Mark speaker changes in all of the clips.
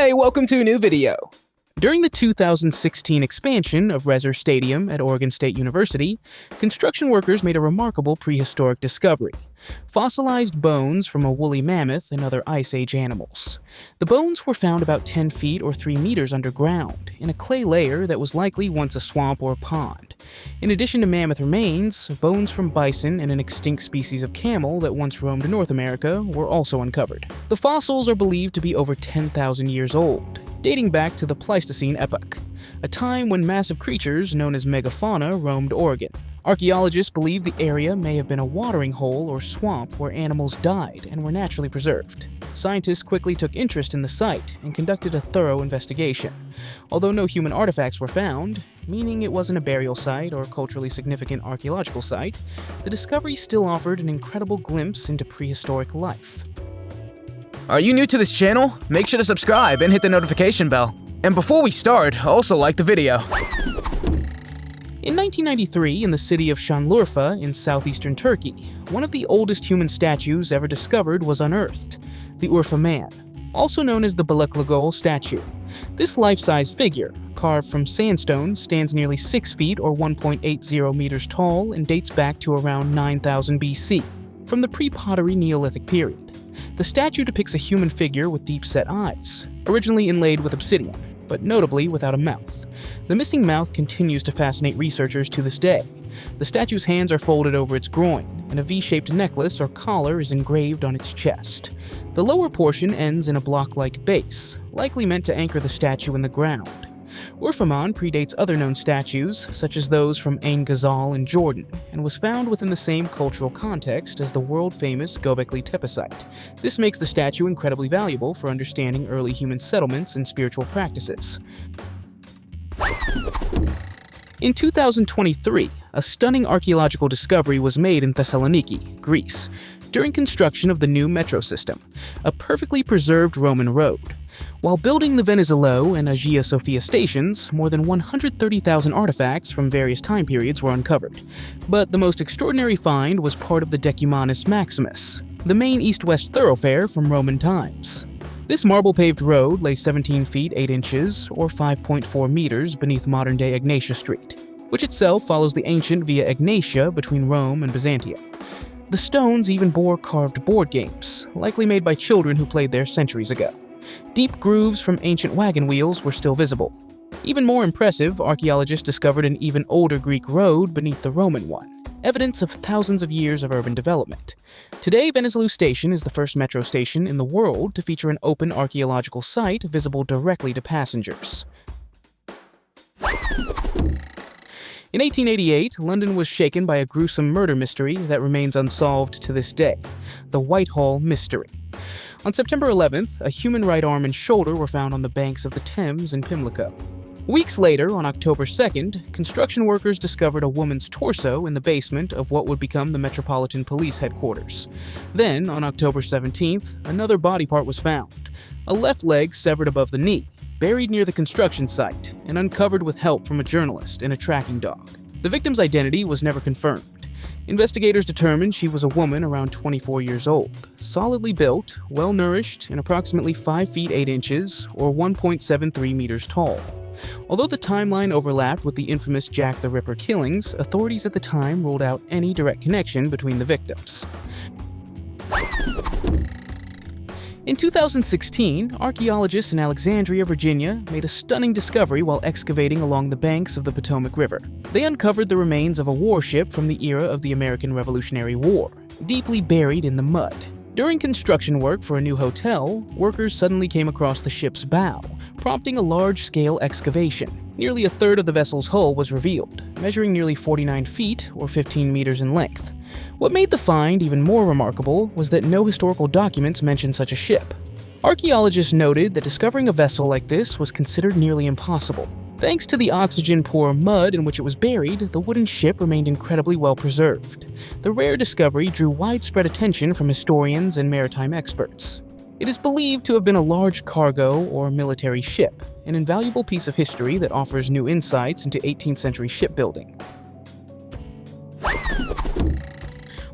Speaker 1: Hey, welcome to a new video. During the 2016 expansion of Reser Stadium at Oregon State University, construction workers made a remarkable prehistoric discovery: fossilized bones from a woolly mammoth and other Ice Age animals. The bones were found about 10 feet or 3 meters underground, in a clay layer that was likely once a swamp or a pond. In addition to mammoth remains, bones from bison and an extinct species of camel that once roamed North America were also uncovered. The fossils are believed to be over 10,000 years old, dating back to the Pleistocene epoch, a time when massive creatures known as megafauna roamed Oregon. Archaeologists believe the area may have been a watering hole or swamp where animals died and were naturally preserved. Scientists quickly took interest in the site and conducted a thorough investigation. Although no human artifacts were found, meaning it wasn't a burial site or culturally significant archaeological site, the discovery still offered an incredible glimpse into prehistoric life.
Speaker 2: Are you new to this channel? Make sure to subscribe and hit the notification bell. And before we start, also like the video.
Speaker 1: In 1993, in the city of Şanlıurfa in southeastern Turkey, one of the oldest human statues ever discovered was unearthed: the Urfa Man, also known as the Balıklıgöl statue. This life-size figure, carved from sandstone, stands nearly 6 feet or 1.80 meters tall and dates back to around 9000 BC, from the pre-pottery Neolithic period. The statue depicts a human figure with deep-set eyes, originally inlaid with obsidian, but notably without a mouth. The missing mouth continues to fascinate researchers to this day. The statue's hands are folded over its groin, and a V-shaped necklace or collar is engraved on its chest. The lower portion ends in a block-like base, likely meant to anchor the statue in the ground. Urfaman predates other known statues, such as those from Ain Ghazal in Jordan, and was found within the same cultural context as the world-famous Göbekli Tepe site. This makes the statue incredibly valuable for understanding early human settlements and spiritual practices. In 2023, a stunning archaeological discovery was made in Thessaloniki, Greece, during construction of the new metro system, a perfectly preserved Roman road. While building the Venizelos and Hagia Sophia stations, more than 130,000 artifacts from various time periods were uncovered. But the most extraordinary find was part of the Decumanus Maximus, the main east-west thoroughfare from Roman times. This marble-paved road lay 17 feet 8 inches, or 5.4 meters, beneath modern-day Egnatia Street, which itself follows the ancient Via Egnatia between Rome and Byzantium. The stones even bore carved board games, likely made by children who played there centuries ago. Deep grooves from ancient wagon wheels were still visible. Even more impressive, archaeologists discovered an even older Greek road beneath the Roman one, evidence of thousands of years of urban development. Today, Venizelos Station is the first metro station in the world to feature an open archaeological site visible directly to passengers. In 1888, London was shaken by a gruesome murder mystery that remains unsolved to this day: the Whitehall Mystery. On September 11th, a human right arm and shoulder were found on the banks of the Thames in Pimlico. Weeks later, on October 2nd, construction workers discovered a woman's torso in the basement of what would become the Metropolitan Police Headquarters. Then, on October 17th, another body part was found: a left leg severed above the knee, buried near the construction site, and uncovered with help from a journalist and a tracking dog. The victim's identity was never confirmed. Investigators determined she was a woman around 24 years old, solidly built, well-nourished, and approximately 5 feet 8 inches, or 1.73 meters tall. Although the timeline overlapped with the infamous Jack the Ripper killings, authorities at the time ruled out any direct connection between the victims. In 2016, archaeologists in Alexandria, Virginia, made a stunning discovery while excavating along the banks of the Potomac River. They uncovered the remains of a warship from the era of the American Revolutionary War, deeply buried in the mud. During construction work for a new hotel, workers suddenly came across the ship's bow, prompting a large-scale excavation. Nearly a third of the vessel's hull was revealed, measuring nearly 49 feet or 15 meters in length. What made the find even more remarkable was that no historical documents mentioned such a ship. Archaeologists noted that discovering a vessel like this was considered nearly impossible. Thanks to the oxygen-poor mud in which it was buried, the wooden ship remained incredibly well preserved. The rare discovery drew widespread attention from historians and maritime experts. It is believed to have been a large cargo or military ship, an invaluable piece of history that offers new insights into 18th century shipbuilding.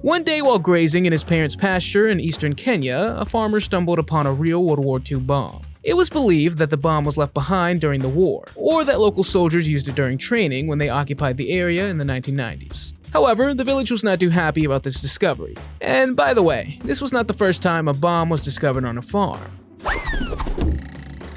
Speaker 2: One day while grazing in his parents' pasture in eastern Kenya, a farmer stumbled upon a real World War II bomb.
Speaker 1: It was believed that the bomb was left behind during the war, or that local soldiers used it during training when they occupied the area in the 1990s. However, the village was not too happy about this discovery. And by the way, this was not the first time a bomb was discovered on a farm.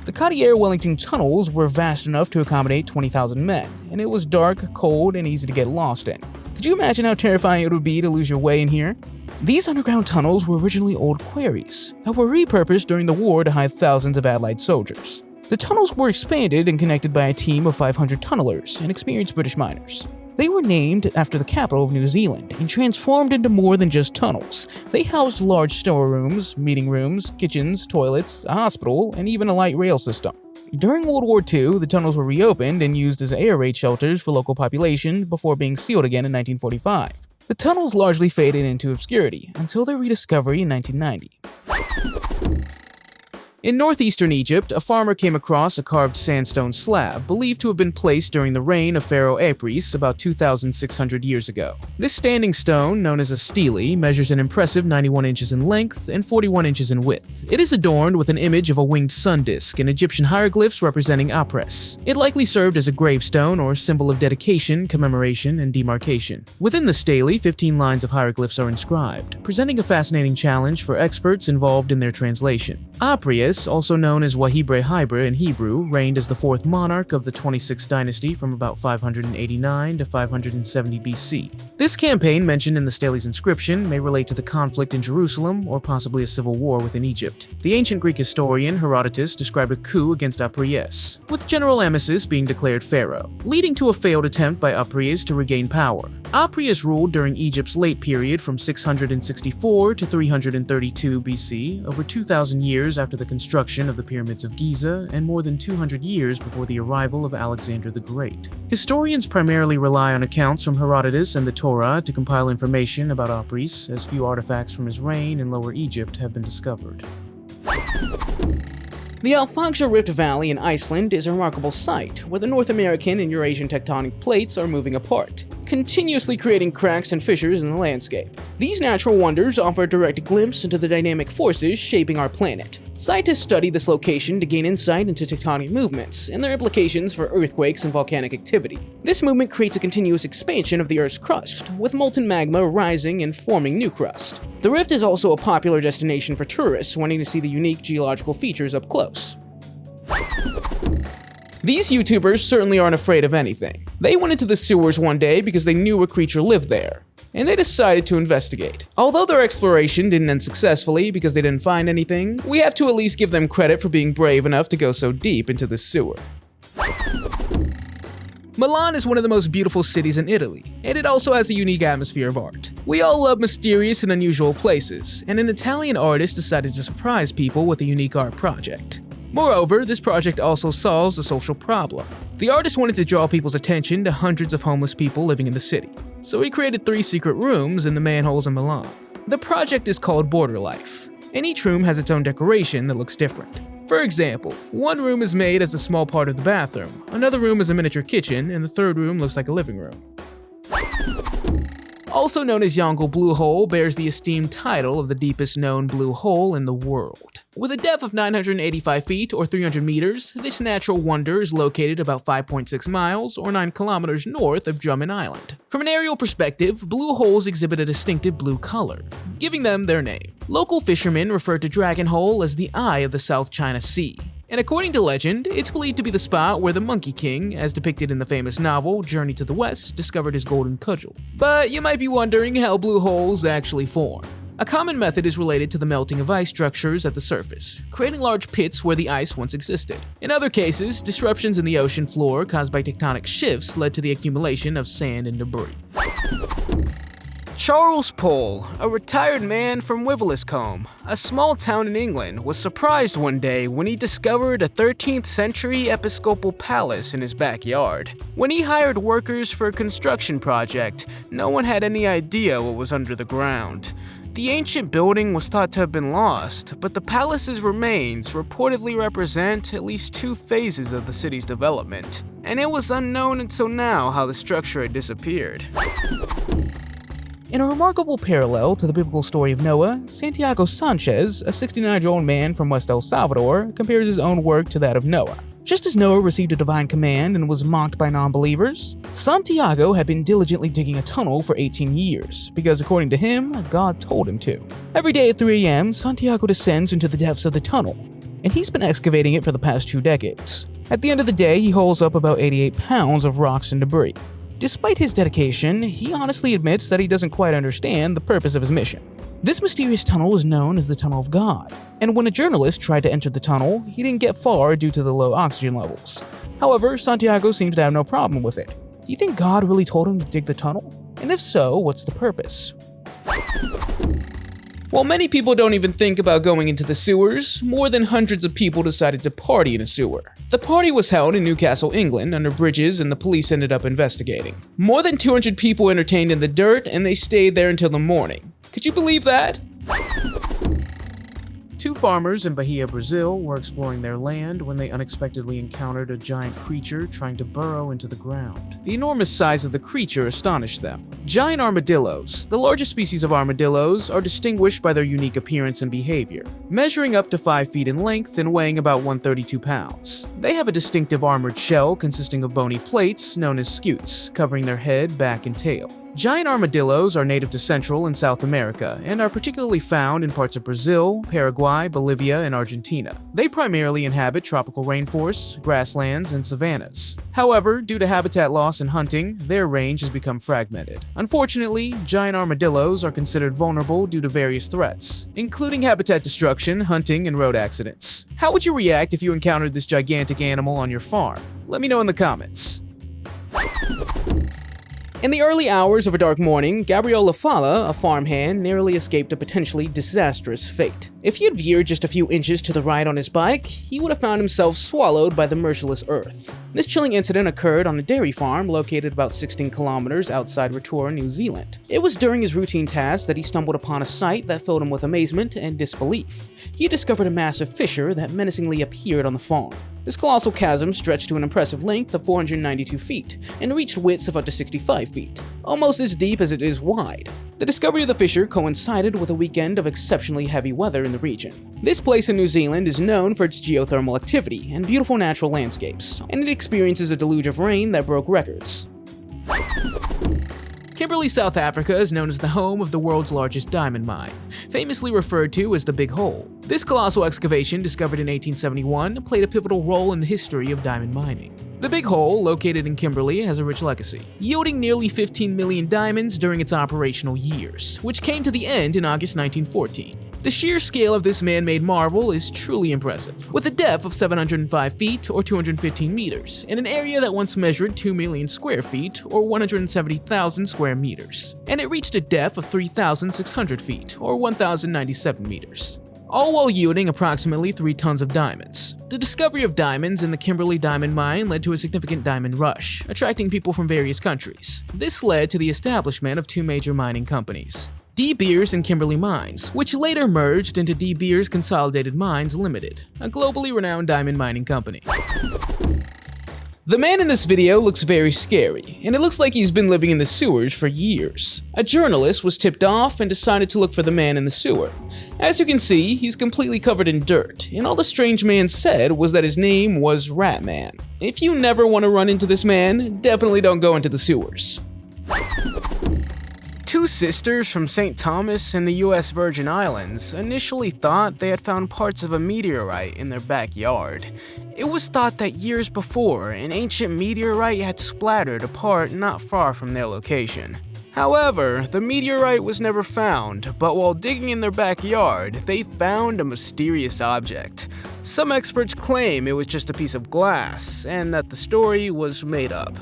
Speaker 1: The Cartier-Wellington tunnels were vast enough to accommodate 20,000 men, and it was dark, cold, and easy to get lost in. Could you imagine how terrifying it would be to lose your way in here? These underground tunnels were originally old quarries that were repurposed during the war to hide thousands of Allied soldiers. The tunnels were expanded and connected by a team of 500 tunnelers and experienced British miners. They were named after the capital of New Zealand and transformed into more than just tunnels. They housed large storerooms, meeting rooms, kitchens, toilets, a hospital, and even a light rail system. During World War II, the tunnels were reopened and used as air raid shelters for local population before being sealed again in 1945. The tunnels largely faded into obscurity until their rediscovery in 1990. In northeastern Egypt, a farmer came across a carved sandstone slab believed to have been placed during the reign of Pharaoh Apries about 2,600 years ago. This standing stone, known as a stele, measures an impressive 91 inches in length and 41 inches in width. It is adorned with an image of a winged sun disk and Egyptian hieroglyphs representing Apres. It likely served as a gravestone or symbol of dedication, commemoration, and demarcation. Within the stele, 15 lines of hieroglyphs are inscribed, presenting a fascinating challenge for experts involved in their translation. Apries, also known as Wahibre Hibre in Hebrew, reigned as the fourth monarch of the 26th dynasty from about 589 to 570 BC. This campaign mentioned in the stele's inscription may relate to the conflict in Jerusalem or possibly a civil war within Egypt. The ancient Greek historian Herodotus described a coup against Apries, with General Amasis being declared pharaoh, leading to a failed attempt by Apries to regain power. Apries ruled during Egypt's late period from 664 to 332 BC, over 2,000 years after the construction of the pyramids of Giza and more than 200 years before the arrival of Alexander the Great. Historians primarily rely on accounts from Herodotus and the Torah to compile information about Apries, as few artifacts from his reign in Lower Egypt have been discovered. The Alfangja Rift Valley in Iceland is a remarkable sight, where the North American and Eurasian tectonic plates are moving apart, continuously creating cracks and fissures in the landscape. These natural wonders offer a direct glimpse into the dynamic forces shaping our planet. Scientists study this location to gain insight into tectonic movements and their implications for earthquakes and volcanic activity. This movement creates a continuous expansion of the Earth's crust, with molten magma rising and forming new crust. The rift is also a popular destination for tourists wanting to see the unique geological features up close. These YouTubers certainly aren't afraid of anything. They went into the sewers one day because they knew a creature lived there, and they decided to investigate. Although their exploration didn't end successfully because they didn't find anything, we have to at least give them credit for being brave enough to go so deep into the sewer. Milan is one of the most beautiful cities in Italy, and it also has a unique atmosphere of art. We all love mysterious and unusual places, and an Italian artist decided to surprise people with a unique art project. Moreover, this project also solves a social problem. The artist wanted to draw people's attention to hundreds of homeless people living in the city, so he created 3 secret rooms in the manholes in Milan. The project is called Border Life, and each room has its own decoration that looks different. For example, one room is made as a small part of the bathroom, another room is a miniature kitchen, and the third room looks like a living room. Also known as Yongle Blue Hole, bears the esteemed title of the deepest known blue hole in the world. With a depth of 985 feet or 300 meters, this natural wonder is located about 5.6 miles or 9 kilometers north of Drummond Island. From an aerial perspective, blue holes exhibit a distinctive blue color, giving them their name. Local fishermen refer to Dragon Hole as the eye of the South China Sea. And according to legend, it's believed to be the spot where the Monkey King, as depicted in the famous novel Journey to the West, discovered his golden cudgel. But you might be wondering how blue holes actually form. A common method is related to the melting of ice structures at the surface, creating large pits where the ice once existed. In other cases, disruptions in the ocean floor caused by tectonic shifts led to the accumulation of sand and debris. Charles Pole, a retired man from Wiveliscombe, a small town in England, was surprised one day when he discovered a 13th century episcopal palace in his backyard. When he hired workers for a construction project, no one had any idea what was under the ground. The ancient building was thought to have been lost, but the palace's remains reportedly represent at least 2 phases of the city's development, and it was unknown until now how the structure had disappeared. In a remarkable parallel to the biblical story of Noah, Santiago Sanchez, a 69-year-old man from West El Salvador, compares his own work to that of Noah. Just as Noah received a divine command and was mocked by non-believers, Santiago had been diligently digging a tunnel for 18 years, because according to him, God told him to. Every day at 3 a.m., Santiago descends into the depths of the tunnel, and he's been excavating it for the past 2 decades. At the end of the day, he hauls up about 88 pounds of rocks and debris. Despite his dedication, he honestly admits that he doesn't quite understand the purpose of his mission. This mysterious tunnel is known as the Tunnel of God, and when a journalist tried to enter the tunnel, he didn't get far due to the low oxygen levels. However, Santiago seems to have no problem with it. Do you think God really told him to dig the tunnel? And if so, what's the purpose? While many people don't even think about going into the sewers, more than hundreds of people decided to party in a sewer. The party was held in Newcastle, England, under bridges, and the police ended up investigating. More than 200 people entertained in the dirt, and they stayed there until the morning. Could you believe that? 2 farmers in Bahia, Brazil were exploring their land when they unexpectedly encountered a giant creature trying to burrow into the ground. The enormous size of the creature astonished them. Giant armadillos, the largest species of armadillos, are distinguished by their unique appearance and behavior, measuring up to 5 feet in length and weighing about 132 pounds. They have a distinctive armored shell consisting of bony plates known as scutes, covering their head, back, and tail. Giant armadillos are native to Central and South America and are particularly found in parts of Brazil, Paraguay, Bolivia, and Argentina. They primarily inhabit tropical rainforests, grasslands, and savannas. However, due to habitat loss and hunting, their range has become fragmented. Unfortunately, giant armadillos are considered vulnerable due to various threats, including habitat destruction, hunting, and road accidents. How would you react if you encountered this gigantic animal on your farm? Let me know in the comments. In the early hours of a dark morning, Gabriel Lafala, a farmhand, narrowly escaped a potentially disastrous fate. If he had veered just a few inches to the right on his bike, he would have found himself swallowed by the merciless earth. This chilling incident occurred on a dairy farm located about 16 kilometers outside Rotorua, New Zealand. It was during his routine task that he stumbled upon a sight that filled him with amazement and disbelief. He discovered a massive fissure that menacingly appeared on the farm. This colossal chasm stretched to an impressive length of 492 feet and reached widths of up to 65 feet, almost as deep as it is wide. The discovery of the fissure coincided with a weekend of exceptionally heavy weather in the region. This place in New Zealand is known for its geothermal activity and beautiful natural landscapes, and it experiences a deluge of rain that broke records. Kimberley, South Africa is known as the home of the world's largest diamond mine, famously referred to as the Big Hole. This colossal excavation, discovered in 1871, played a pivotal role in the history of diamond mining. The Big Hole, located in Kimberley, has a rich legacy, yielding nearly 15 million diamonds during its operational years, which came to the end in August 1914. The sheer scale of this man-made marvel is truly impressive, with a depth of 705 feet or 215 meters, in an area that once measured 2 million square feet or 170,000 square meters, and it reached a depth of 3,600 feet or 1,097 meters, all while yielding approximately 3 tons of diamonds. The discovery of diamonds in the Kimberley diamond mine led to a significant diamond rush, attracting people from various countries. This led to the establishment of 2 major mining companies, De Beers and Kimberley Mines, which later merged into De Beers Consolidated Mines Limited, a globally renowned diamond mining company. The man in this video looks very scary, and it looks like he's been living in the sewers for years. A journalist was tipped off and decided to look for the man in the sewer. As you can see, he's completely covered in dirt, and all the strange man said was that his name was Ratman. If you never want to run into this man, definitely don't go into the sewers.
Speaker 2: 2 sisters from St. Thomas in the US Virgin Islands initially thought they had found parts of a meteorite in their backyard. It was thought that years before, an ancient meteorite had splattered apart not far from their location. However, the meteorite was never found, but while digging in their backyard, they found a mysterious object. Some experts claim it was just a piece of glass, and that the story was made up.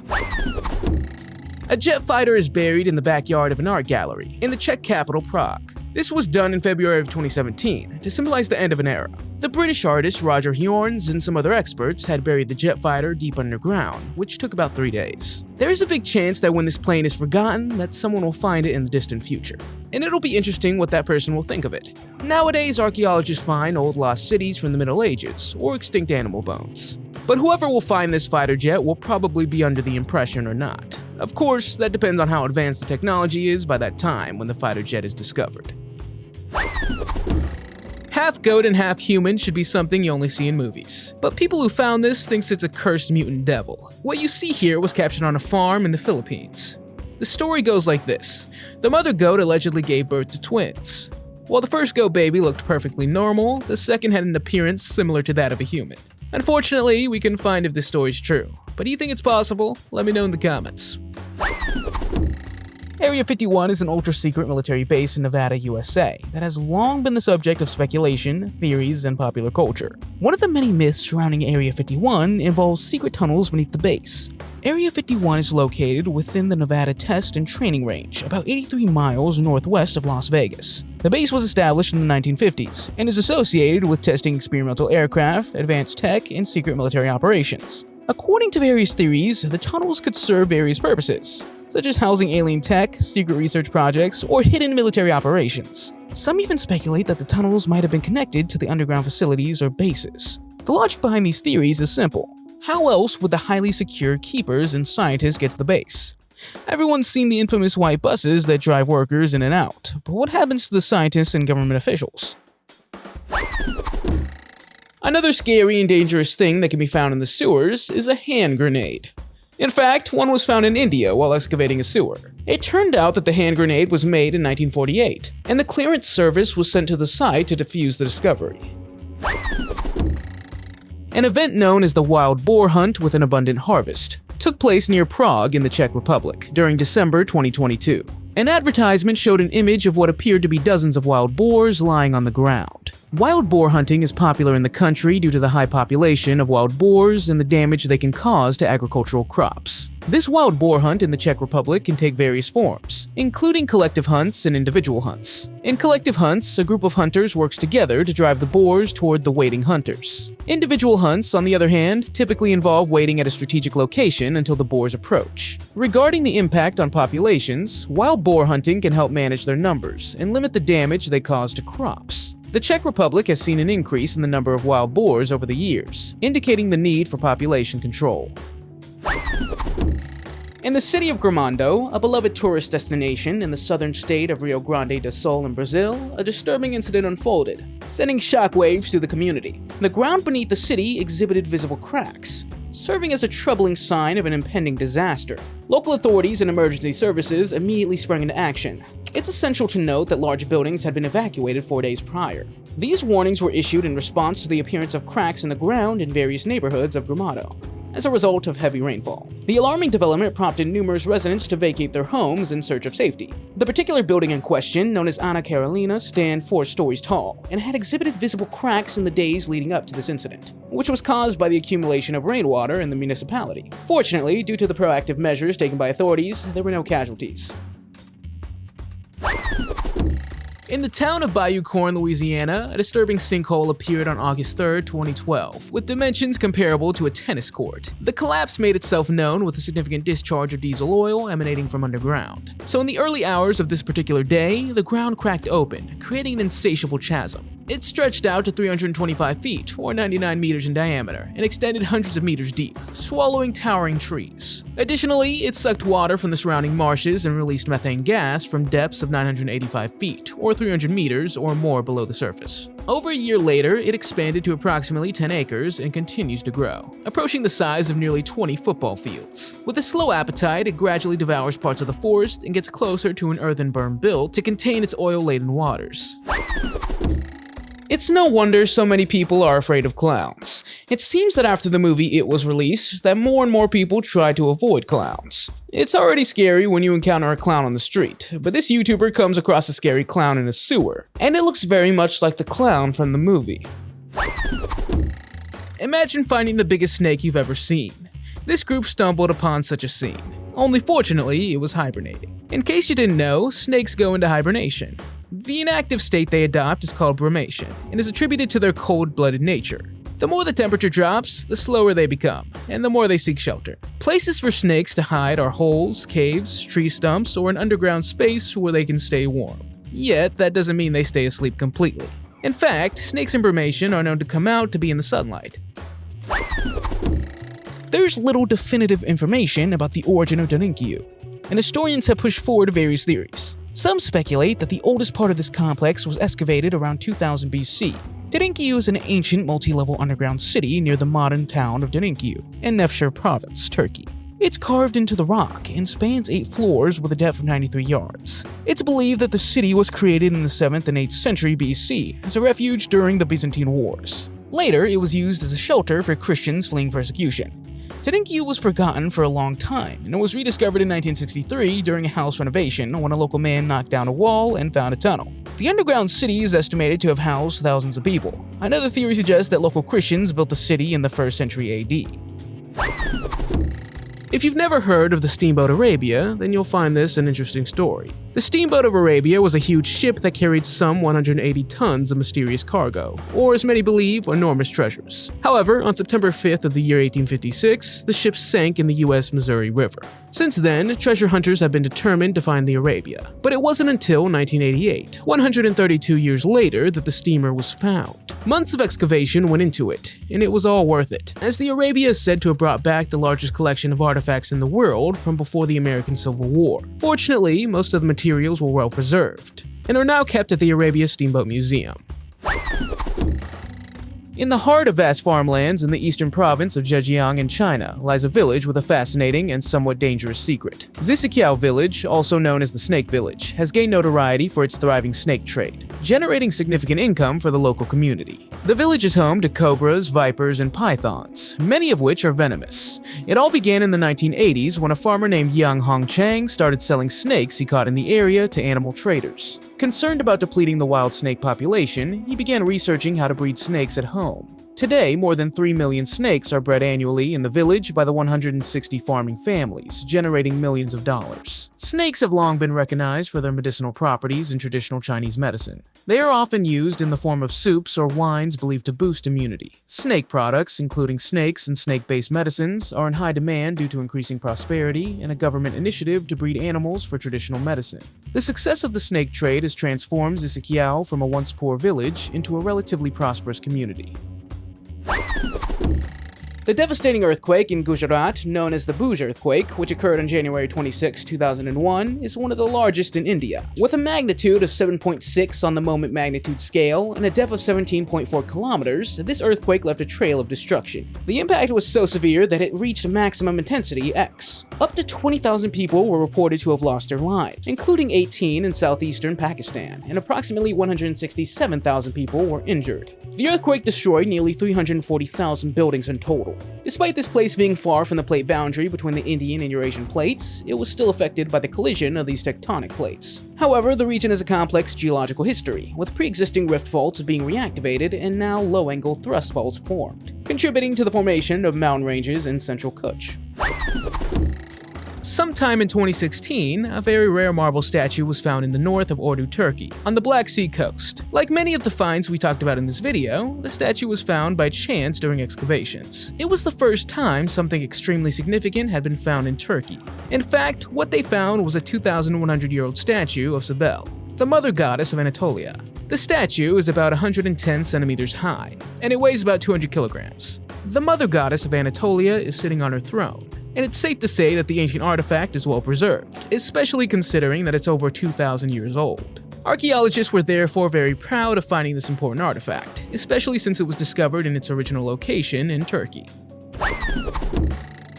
Speaker 2: A jet fighter is buried in the backyard of an art gallery in the Czech capital, Prague. This was done in February of 2017 to symbolize the end of an era. The British artist Roger Hjorns and some other experts had buried the jet fighter deep underground, which took about 3 days. There is a big chance that when this plane is forgotten, that someone will find it in the distant future. And it'll be interesting what that person will think of it. Nowadays, archaeologists find old lost cities from the Middle Ages or extinct animal bones. But whoever will find this fighter jet will probably be under the impression or not Of course, that depends on how advanced the technology is by that time when the fighter jet is discovered. Half goat and half human should be something you only see in movies. But people who found this thinks it's a cursed mutant devil. What you see here was captured on a farm in the Philippines. The story goes like this. The mother goat allegedly gave birth to twins. While the first goat baby looked perfectly normal, the second had an appearance similar to that of a human. Unfortunately, we couldn't find if this story is true. But do you think it's possible? Let me know in the comments. Area 51 is an ultra-secret military base in Nevada, USA, that has long been the subject of speculation, theories, and popular culture. One of the many myths surrounding Area 51 involves secret tunnels beneath the base. Area 51 is located within the Nevada Test and Training Range, about 83 miles northwest of Las Vegas. The base was established in the 1950s and is associated with testing experimental aircraft, advanced tech, and secret military operations. According to various theories, the tunnels could serve various purposes, such as housing alien tech, secret research projects, or hidden military operations. Some even speculate that the tunnels might have been connected to the underground facilities or bases. The logic behind these theories is simple. How else would the highly secure keepers and scientists get to the base? Everyone's seen the infamous white buses that drive workers in and out, but what happens to the scientists and government officials? Another scary and dangerous thing that can be found in the sewers is a hand grenade. In fact, one was found in India while excavating a sewer. It turned out that the hand grenade was made in 1948, and the clearance service was sent to the site to defuse the discovery. An event known as the Wild Boar Hunt with an Abundant Harvest took place near Prague in the Czech Republic during December 2022. An advertisement showed an image of what appeared to be dozens of wild boars lying on the ground. Wild boar hunting is popular in the country due to the high population of wild boars and the damage they can cause to agricultural crops. This wild boar hunt in the Czech Republic can take various forms, including collective hunts and individual hunts. In collective hunts, a group of hunters works together to drive the boars toward the waiting hunters. Individual hunts, on the other hand, typically involve waiting at a strategic location until the boars approach. Regarding the impact on populations, wild boar hunting can help manage their numbers and limit the damage they cause to crops. The Czech Republic has seen an increase in the number of wild boars over the years, indicating the need for population control. In the city of Gramado, a beloved tourist destination in the southern state of Rio Grande do Sul in Brazil, a disturbing incident unfolded, sending shockwaves through the community. The ground beneath the city exhibited visible cracks, serving as a troubling sign of an impending disaster. Local authorities and emergency services immediately sprang into action. It's essential to note that large buildings had been evacuated 4 days prior. These warnings were issued in response to the appearance of cracks in the ground in various neighborhoods of Gramado as a result of heavy rainfall. The alarming development prompted numerous residents to vacate their homes in search of safety. The particular building in question, known as Ana Carolina, stands 4 stories tall and had exhibited visible cracks in the days leading up to this incident, which was caused by the accumulation of rainwater in the municipality. Fortunately, due to the proactive measures taken by authorities, there were no casualties. In the town of Bayou Corn, Louisiana, a disturbing sinkhole appeared on August 3, 2012, with dimensions comparable to a tennis court. The collapse made itself known with a significant discharge of diesel oil emanating from underground. So in the early hours of this particular day, the ground cracked open, creating an insatiable chasm. It stretched out to 325 feet, or 99 meters in diameter, and extended hundreds of meters deep, swallowing towering trees. Additionally, it sucked water from the surrounding marshes and released methane gas from depths of 985 feet, or 300 meters or more below the surface. Over a year later, it expanded to approximately 10 acres and continues to grow, approaching the size of nearly 20 football fields. With a slow appetite, it gradually devours parts of the forest and gets closer to an earthen berm built to contain its oil-laden waters. It's no wonder so many people are afraid of clowns. It seems that after the movie It was released, that more and more people try to avoid clowns. It's already scary when you encounter a clown on the street, but this YouTuber comes across a scary clown in a sewer, and it looks very much like the clown from the movie. Imagine finding the biggest snake you've ever seen. This group stumbled upon such a scene, only fortunately it was hibernating. In case you didn't know, snakes go into hibernation. The inactive state they adopt is called brumation, and is attributed to their cold-blooded nature. The more the temperature drops, the slower they become, and the more they seek shelter. Places for snakes to hide are holes, caves, tree stumps, or an underground space where they can stay warm. Yet, that doesn't mean they stay asleep completely. In fact, snakes in brumation are known to come out to be in the sunlight.
Speaker 1: There's little definitive information about the origin of Daninkyu, and historians have pushed forward various theories. Some speculate that the oldest part of this complex was excavated around 2000 BC. Daninkyu is an ancient multi-level underground city near the modern town of Daninkyu in Nevşehir Province, Turkey. It's carved into the rock and spans 8 floors with a depth of 93 yards. It's believed that the city was created in the 7th and 8th century BC as a refuge during the Byzantine Wars. Later, it was used as a shelter for Christians fleeing persecution. Daninkyu was forgotten for a long time, and it was rediscovered in 1963 during a house renovation when a local man knocked down a wall and found a tunnel. The underground city is estimated to have housed thousands of people. Another theory suggests that local Christians built the city in the 1st century AD. If you've never heard of the Steamboat Arabia, then you'll find this an interesting story. The Steamboat of Arabia was a huge ship that carried some 180 tons of mysterious cargo, or as many believe, enormous treasures. However, on September 5th of the year 1856, the ship sank in the US Missouri River. Since then, treasure hunters have been determined to find the Arabia, but it wasn't until 1988, 132 years later, that the steamer was found. Months of excavation went into it, and it was all worth it, as the Arabia is said to have brought back the largest collection of artifacts in the world from before the American Civil War. Fortunately, most of the materials were well preserved, and are now kept at the Arabia Steamboat Museum. In the heart of vast farmlands in the eastern province of Zhejiang in China lies a village with a fascinating and somewhat dangerous secret. Zixiqiao Village, also known as the Snake Village, has gained notoriety for its thriving snake trade, generating significant income for the local community. The village is home to cobras, vipers, and pythons, many of which are venomous. It all began in the 1980s when a farmer named Yang Hongchang started selling snakes he caught in the area to animal traders. Concerned about depleting the wild snake population, he began researching how to breed snakes at home. Today, more than 3 million snakes are bred annually in the village by the 160 farming families, generating millions of dollars. Snakes have long been recognized for their medicinal properties in traditional Chinese medicine. They are often used in the form of soups or wines believed to boost immunity. Snake products, including snakes and snake-based medicines, are in high demand due to increasing prosperity and a government initiative to breed animals for traditional medicine. The success of the snake trade has transformed Zixiqiao from a once poor village into a relatively prosperous community. The devastating earthquake in Gujarat, known as the Bhuj earthquake, which occurred on January 26, 2001, is one of the largest in India. With a magnitude of 7.6 on the moment magnitude scale and a depth of 17.4 kilometers, this earthquake left a trail of destruction. The impact was so severe that it reached maximum intensity X. Up to 20,000 people were reported to have lost their lives, including 18 in southeastern Pakistan, and approximately 167,000 people were injured. The earthquake destroyed nearly 340,000 buildings in total. Despite this place being far from the plate boundary between the Indian and Eurasian plates, it was still affected by the collision of these tectonic plates. However, the region has a complex geological history, with pre-existing rift faults being reactivated and now low-angle thrust faults formed, contributing to the formation of mountain ranges in central Kutch. Sometime in 2016, a very rare marble statue was found in the north of Ordu, Turkey, on the Black Sea coast. Like many of the finds we talked about in this video, the statue was found by chance during excavations. It was the first time something extremely significant had been found in Turkey. In fact, what they found was a 2,100-year-old statue of Cybele, the mother goddess of Anatolia. The statue is about 110 centimeters high, and it weighs about 200 kilograms. The mother goddess of Anatolia is sitting on her throne, and it's safe to say that the ancient artifact is well preserved, especially considering that it's over 2,000 years old. Archaeologists were therefore very proud of finding this important artifact, especially since it was discovered in its original location in Turkey.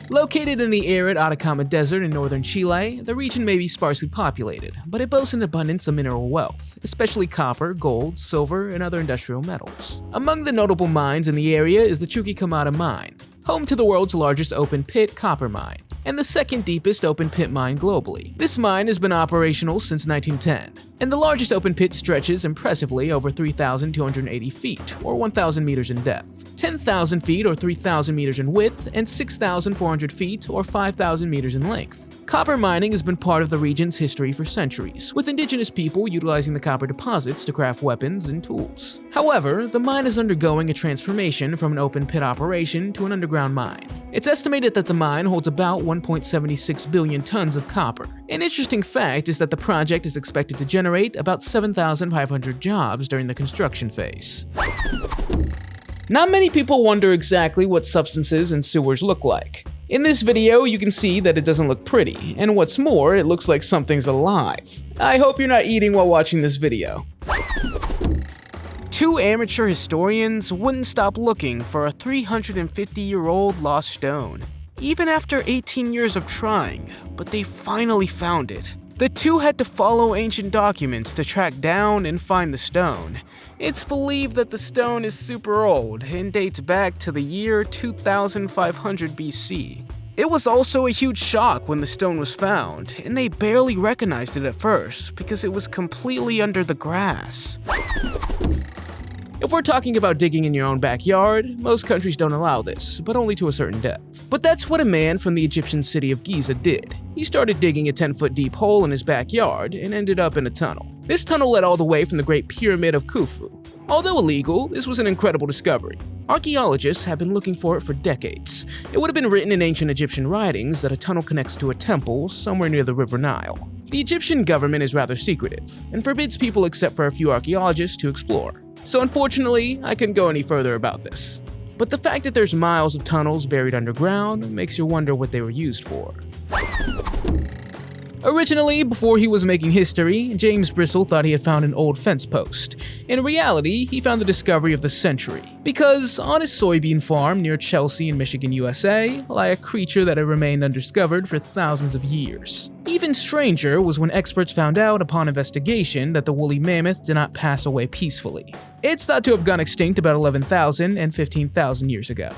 Speaker 1: Located in the arid Atacama Desert in northern Chile, the region may be sparsely populated, but it boasts an abundance of mineral wealth, especially copper, gold, silver, and other industrial metals. Among the notable mines in the area is the Chuquicamata mine, home to the world's largest open-pit copper mine, and the second deepest open-pit mine globally. This mine has been operational since 1910, and the largest open pit stretches impressively over 3,280 feet, or 1,000 meters in depth, 10,000 feet or 3,000 meters in width, and 6,400 feet or 5,000 meters in length. Copper mining has been part of the region's history for centuries, with indigenous people utilizing the copper deposits to craft weapons and tools. However, the mine is undergoing a transformation from an open pit operation to an underground mine. It's estimated that the mine holds about 1.76 billion tons of copper. An interesting fact is that the project is expected to generate about 7,500 jobs during the construction phase. Not many people wonder exactly what substances in sewers look like. In this video, you can see that it doesn't look pretty, and what's more, it looks like something's alive. I hope you're not eating while watching this video.
Speaker 2: Two amateur historians wouldn't stop looking for a 350-year-old lost stone, even after 18 years of trying, but they finally found it. The two had to follow ancient documents to track down and find the stone. It's believed that the stone is super old and dates back to the year 2500 BC. It was also a huge shock when the stone was found, and they barely recognized it at first because it was completely under the grass.
Speaker 1: If we're talking about digging in your own backyard, most countries don't allow this, but only to a certain depth. But that's what a man from the Egyptian city of Giza did. He started digging a 10-foot deep hole in his backyard and ended up in a tunnel. This tunnel led all the way from the Great Pyramid of Khufu. Although illegal, this was an incredible discovery. Archaeologists have been looking for it for decades. It would have been written in ancient Egyptian writings that a tunnel connects to a temple somewhere near the River Nile. The Egyptian government is rather secretive and forbids people except for a few archaeologists to explore. So unfortunately, I couldn't go any further about this. But the fact that there's miles of tunnels buried underground makes you wonder what they were used for. Originally, before he was making history, James Bristol thought he had found an old fence post. In reality, he found the discovery of the century, because on his soybean farm near Chelsea in Michigan, USA, lie a creature that had remained undiscovered for thousands of years. Even stranger was when experts found out upon investigation that the woolly mammoth did not pass away peacefully. It's thought to have gone extinct about 11,000 and 15,000 years ago.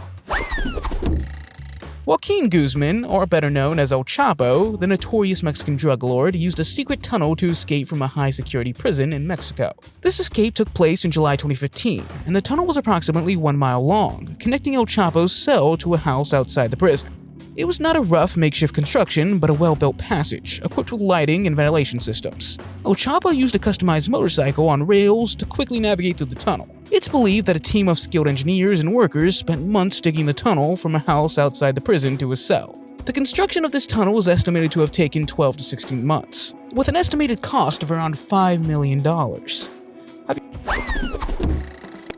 Speaker 1: Joaquin Guzman, or better known as El Chapo, the notorious Mexican drug lord, used a secret tunnel to escape from a high-security prison in Mexico. This escape took place in July 2015, and the tunnel was approximately 1 mile long, connecting El Chapo's cell to a house outside the prison. It was not a rough makeshift construction, but a well-built passage, equipped with lighting and ventilation systems. El Chapo used a customized motorcycle on rails to quickly navigate through the tunnel. It's believed that a team of skilled engineers and workers spent months digging the tunnel from a house outside the prison to his cell. The construction of this tunnel is estimated to have taken 12 to 16 months, with an estimated cost of around $5 million.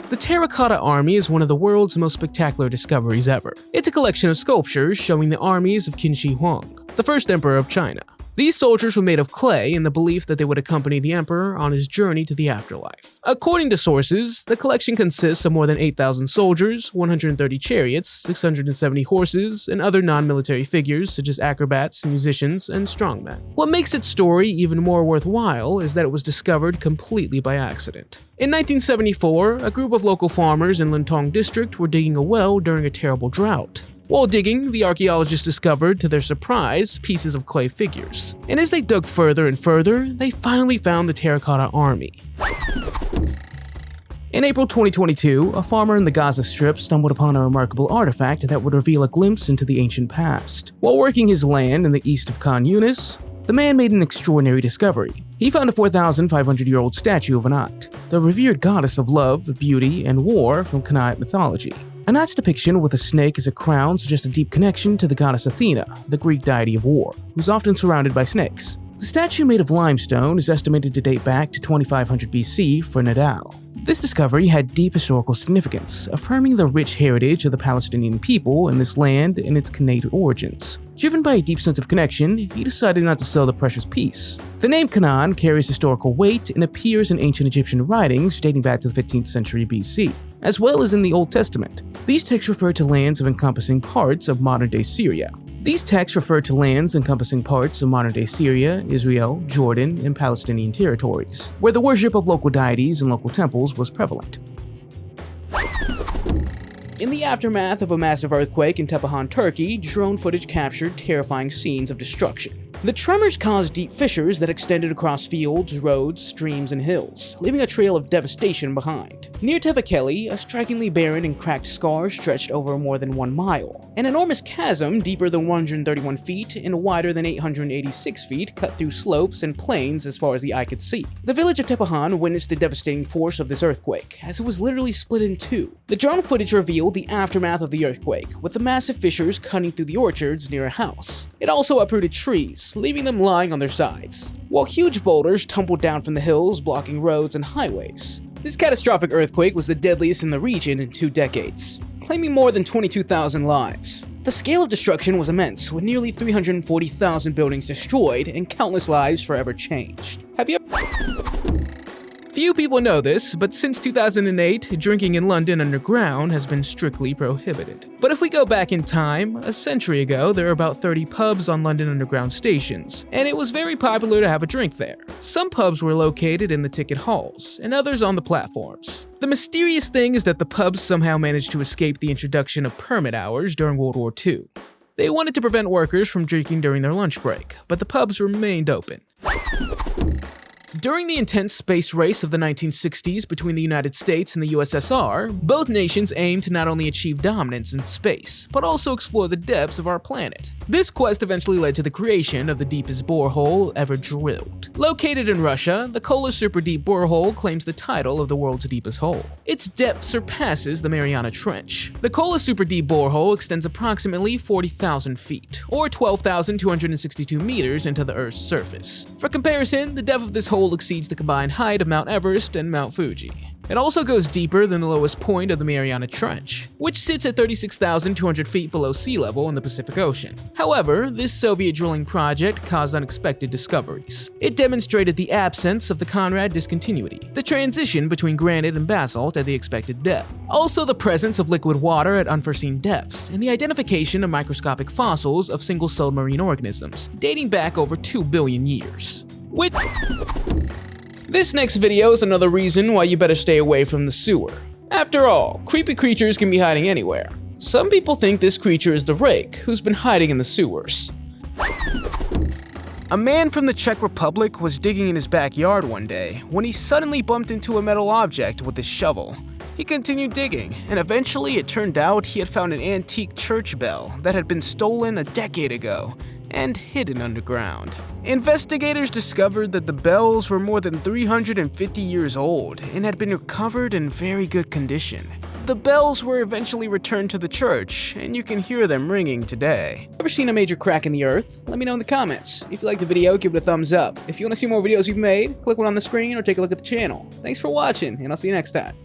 Speaker 1: The Terracotta Army is one of the world's most spectacular discoveries ever. It's a collection of sculptures showing the armies of Qin Shi Huang, the first emperor of China. These soldiers were made of clay in the belief that they would accompany the emperor on his journey to the afterlife. According to sources, the collection consists of more than 8,000 soldiers, 130 chariots, 670 horses, and other non-military figures such as acrobats, musicians, and strongmen. What makes its story even more worthwhile is that it was discovered completely by accident. In 1974, a group of local farmers in Lintong district were digging a well during a terrible drought. While digging, the archaeologists discovered, to their surprise, pieces of clay figures. And as they dug further and further, they finally found the Terracotta Army. In April 2022, a farmer in the Gaza Strip stumbled upon a remarkable artifact that would reveal a glimpse into the ancient past. While working his land in the east of Khan Yunis, the man made an extraordinary discovery. He found a 4,500-year-old statue of Anat, the revered goddess of love, beauty, and war from Canaanite mythology. Anat's depiction with a snake as a crown suggests a deep connection to the goddess Athena, the Greek deity of war, who's often surrounded by snakes. The statue, made of limestone, is estimated to date back to 2500 BC for Nadal. This discovery had deep historical significance, affirming the rich heritage of the Palestinian people in this land and its Canaanite origins. Driven by a deep sense of connection, he decided not to sell the precious piece. The name Canaan carries historical weight and appears in ancient Egyptian writings dating back to the 15th century BC, as well as in the Old Testament. These texts refer to lands encompassing parts of modern-day Syria. Israel, Jordan, and Palestinian territories, where the worship of local deities and local temples was prevalent. In the aftermath of a massive earthquake in Tepehan, Turkey, drone footage captured terrifying scenes of destruction. The tremors caused deep fissures that extended across fields, roads, streams, and hills, leaving a trail of devastation behind. Near Tevekeli, a strikingly barren and cracked scar stretched over more than 1 mile. An enormous chasm deeper than 131 feet and wider than 886 feet cut through slopes and plains as far as the eye could see. The village of Tepehan witnessed the devastating force of this earthquake, as it was literally split in two. The drone footage revealed the aftermath of the earthquake, with the massive fissures cutting through the orchards near a house. It also uprooted trees, leaving them lying on their sides, while huge boulders tumbled down from the hills, blocking roads and highways. This catastrophic earthquake was the deadliest in the region in 2 decades, claiming more than 22,000 lives. The scale of destruction was immense, with nearly 340,000 buildings destroyed and countless lives forever changed. Few people know this, but since 2008, drinking in London underground has been strictly prohibited. But if we go back in time, a century ago, there were about 30 pubs on London Underground stations, and it was very popular to have a drink there. Some pubs were located in the ticket halls, and others on the platforms. The mysterious thing is that the pubs somehow managed to escape the introduction of permit hours during World War II. They wanted to prevent workers from drinking during their lunch break, but the pubs remained open. During the intense space race of the 1960s between the United States and the USSR, both nations aimed to not only achieve dominance in space, but also explore the depths of our planet. This quest eventually led to the creation of the deepest borehole ever drilled. Located in Russia, the Kola Super Deep Borehole claims the title of the world's deepest hole. Its depth surpasses the Mariana Trench. The Kola Super Deep Borehole extends approximately 40,000 feet, or 12,262 meters into the Earth's surface. For comparison, the depth of this hole exceeds the combined height of Mount Everest and Mount Fuji. It also goes deeper than the lowest point of the Mariana Trench, which sits at 36,200 feet below sea level in the Pacific Ocean. However, this Soviet drilling project caused unexpected discoveries. It demonstrated the absence of the Conrad discontinuity, the transition between granite and basalt at the expected depth, also the presence of liquid water at unforeseen depths, and the identification of microscopic fossils of single-celled marine organisms, dating back over 2 billion years. This next video is another reason why you better stay away from the sewer. After all, creepy creatures can be hiding anywhere. Some people think this creature is the rake, who's been hiding in the sewers.
Speaker 2: A man from the Czech Republic was digging in his backyard one day when he suddenly bumped into a metal object with his shovel. He continued digging, and eventually it turned out he had found an antique church bell that had been stolen a decade ago and hidden underground. Investigators discovered that the bells were more than 350 years old and had been recovered in very good condition. The bells were eventually returned to the church, and you can hear them ringing today.
Speaker 1: Ever seen a major crack in the earth? Let me know in the comments. If you like the video, give it a thumbs up. If you want to see more videos we've made, click one on the screen or take a look at the channel. Thanks for watching, and I'll see you next time.